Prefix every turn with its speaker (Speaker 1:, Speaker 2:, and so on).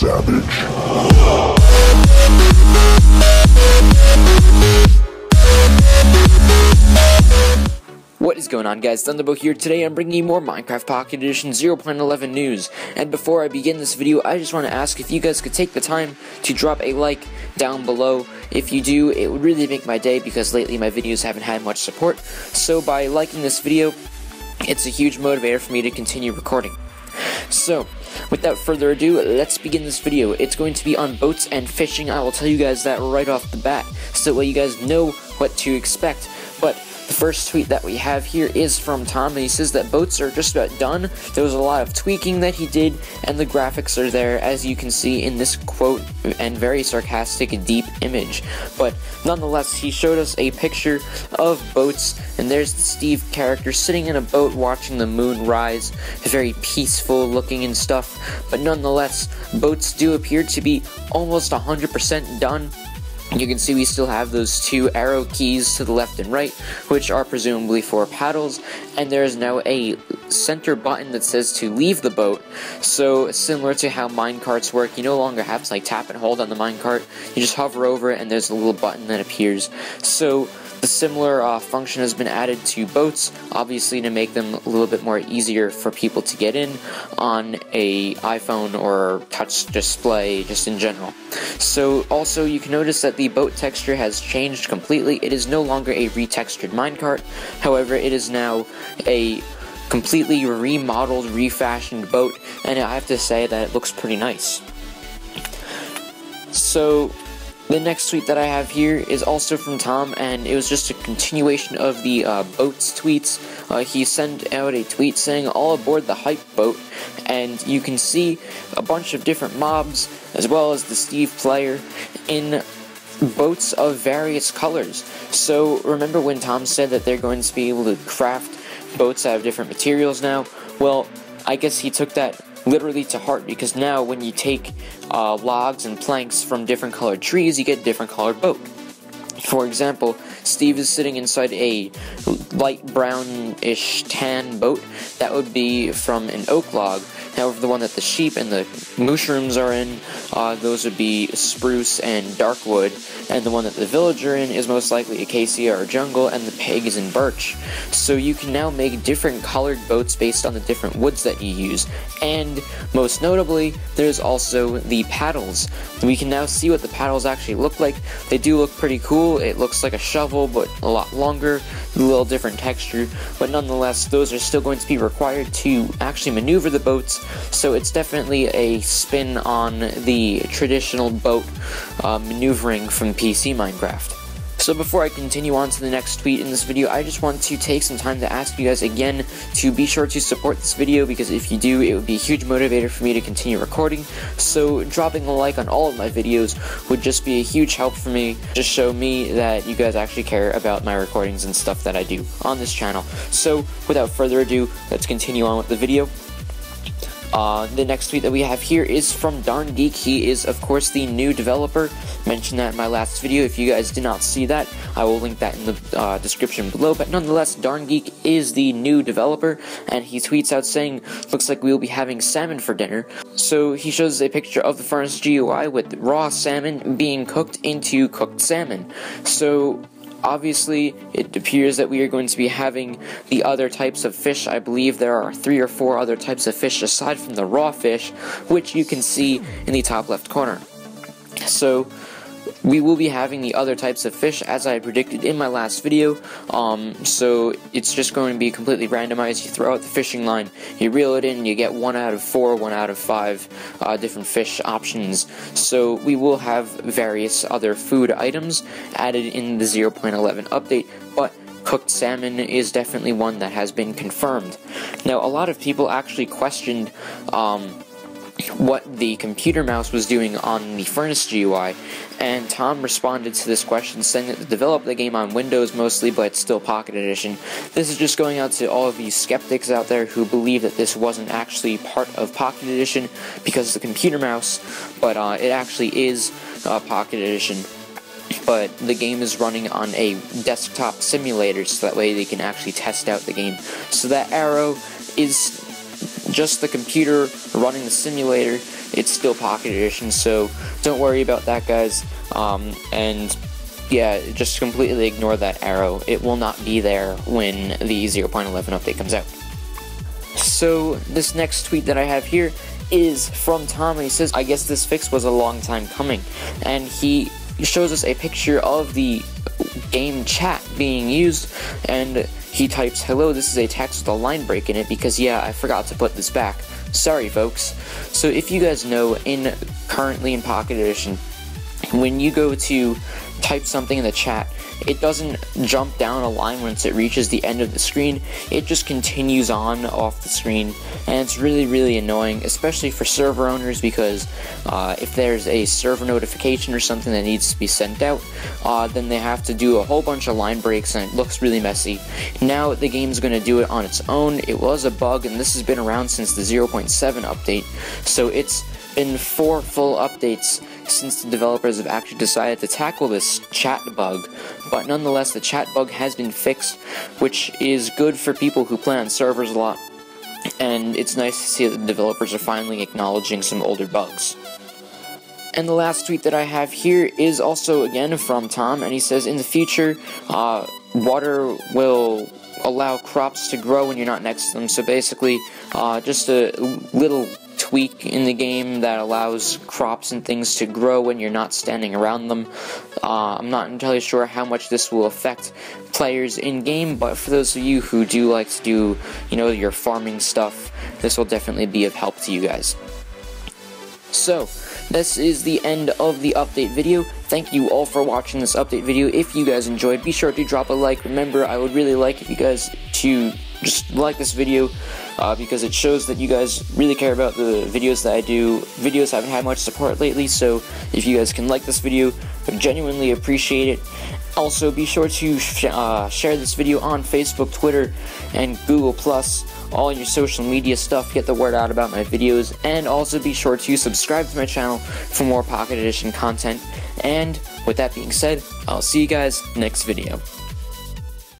Speaker 1: savage.
Speaker 2: What is going on, guys? Thunderbolt here. Today I'm bringing you more Minecraft Pocket Edition 0.11 news. And before I begin this video, I just want to ask if you guys could take the time to drop a like down below. If you do, it would really make my day because lately my videos haven't had much support. So by liking this video, it's a huge motivator for me to continue recording. So, without further ado, let's begin this video. It's going to be on boats and fishing. I will tell you guys that right off the bat, so that way you guys know what to expect. But the first tweet that we have here is from Tom, and he says that boats are just about done. There was a lot of tweaking that he did, and the graphics are there, as you can see in this quote and very sarcastic, deep image. But nonetheless, he showed us a picture of boats, and there's the Steve character sitting in a boat watching the moon rise, very peaceful looking and stuff. But nonetheless, boats do appear to be almost 100% done. You can see we still have those two arrow keys to the left and right, which are presumably for paddles, and there is now a center button that says to leave the boat. So similar to how minecarts work, you no longer have to tap and hold on the minecart. You just hover over it and there's a little button that appears. So the similar function has been added to boats, obviously to make them a little bit more easier for people to get in on a iPhone or touch display, just in general. So also you can notice that the boat texture has changed completely. It is no longer a retextured minecart, however it is now a completely remodeled, refashioned boat, and I have to say that it looks pretty nice. So the next tweet that I have here is also from Tom, and it was just a continuation of the boats tweets. He sent out a tweet saying, "All aboard the hype boat," and you can see a bunch of different mobs, as well as the Steve player, in boats of various colors. So remember when Tom said that they're going to be able to craft boats out of different materials now? Well, I guess he took that literally to heart, because now when you take logs and planks from different colored trees, you get a different colored boat. For example, Steve is sitting inside a light brownish tan boat that would be from an oak log. However, the one that the sheep and the mushrooms are in, those would be spruce and dark wood, and the one that the villager in is most likely acacia or jungle, and the pig is in birch. So you can now make different colored boats based on the different woods that you use. And most notably, there's also the paddles. We can now see what the paddles actually look like. They do look pretty cool. It looks like a shovel, but a lot longer, a little different texture, but nonetheless, those are still going to be required to actually maneuver the boats. So it's definitely a spin on the traditional boat maneuvering from PC Minecraft. So before I continue on to the next tweet in this video, I just want to take some time to ask you guys again to be sure to support this video, because if you do, it would be a huge motivator for me to continue recording. So dropping a like on all of my videos would just be a huge help for me, just show me that you guys actually care about my recordings and stuff that I do on this channel. So without further ado, let's continue on with the video. The next tweet that we have here is from Darn Geek. He is, of course, the new developer. Mentioned that in my last video. If you guys did not see that, I will link that in the description below. But nonetheless, Darn Geek is the new developer, and he tweets out saying, "Looks like we will be having salmon for dinner." So he shows a picture of the furnace GUI with raw salmon being cooked into cooked salmon. So obviously, it appears that we are going to be having the other types of fish. I believe there are 3 or 4 other types of fish aside from the raw fish, which you can see in the top left corner. So we will be having the other types of fish as I predicted in my last video. So it's just going to be completely randomized. You throw out the fishing line, you reel it in, you get 1 out of 4, 1 out of 5 different fish options. So we will have various other food items added in the 0.11 update, but cooked salmon is definitely one that has been confirmed. Now, a lot of people actually questioned what the computer mouse was doing on the furnace GUI, and Tom responded to this question saying that they developed the game on Windows mostly, but it's still Pocket Edition. This is just going out to all of you skeptics out there who believe that this wasn't actually part of Pocket Edition because of the computer mouse, but it actually is Pocket Edition. But the game is running on a desktop simulator, so that way they can actually test out the game. So that arrow is just the computer running the simulator, it's still Pocket Edition, so don't worry about that, guys. And yeah, just completely ignore that arrow. It will not be there when the 0.11 update comes out. So this next tweet that I have here is from Tom, and he says, I guess this fix was a long time coming. And he shows us a picture of the game chat being used, and he types, hello, this is a text with a line break in it because, yeah, I forgot to put this back. Sorry, folks. So if you guys know, currently in Pocket Edition, when you go to type something in the chat, it doesn't jump down a line once it reaches the end of the screen. It just continues on off the screen, and it's really, really annoying, especially for server owners, because if there's a server notification or something that needs to be sent out, then they have to do a whole bunch of line breaks, and it looks really messy. Now the game's going to do it on its own. It was a bug, and this has been around since the 0.7 update, so it's been 4 full updates since the developers have actually decided to tackle this chat bug. But nonetheless, the chat bug has been fixed, which is good for people who play on servers a lot, and it's nice to see that the developers are finally acknowledging some older bugs. And the last tweet that I have here is also again from Tom, and he says, in the future, water will allow crops to grow when you're not next to them. So basically, just a little tweak in the game that allows crops and things to grow when you're not standing around them. I'm not entirely sure how much this will affect players in game, but for those of you who do like to do, your farming stuff, this will definitely be of help to you guys. So, this is the end of the update video. Thank you all for watching this update video. If you guys enjoyed, be sure to drop a like. Remember, I would really like if you guys to just like this video, because it shows that you guys really care about the videos that I do. Videos haven't had much support lately, so if you guys can like this video, I genuinely appreciate it. Also, be sure to share this video on Facebook, Twitter, and Google+, all your social media stuff, get the word out about my videos, and also be sure to subscribe to my channel for more Pocket Edition content. And with that being said, I'll see you guys next video.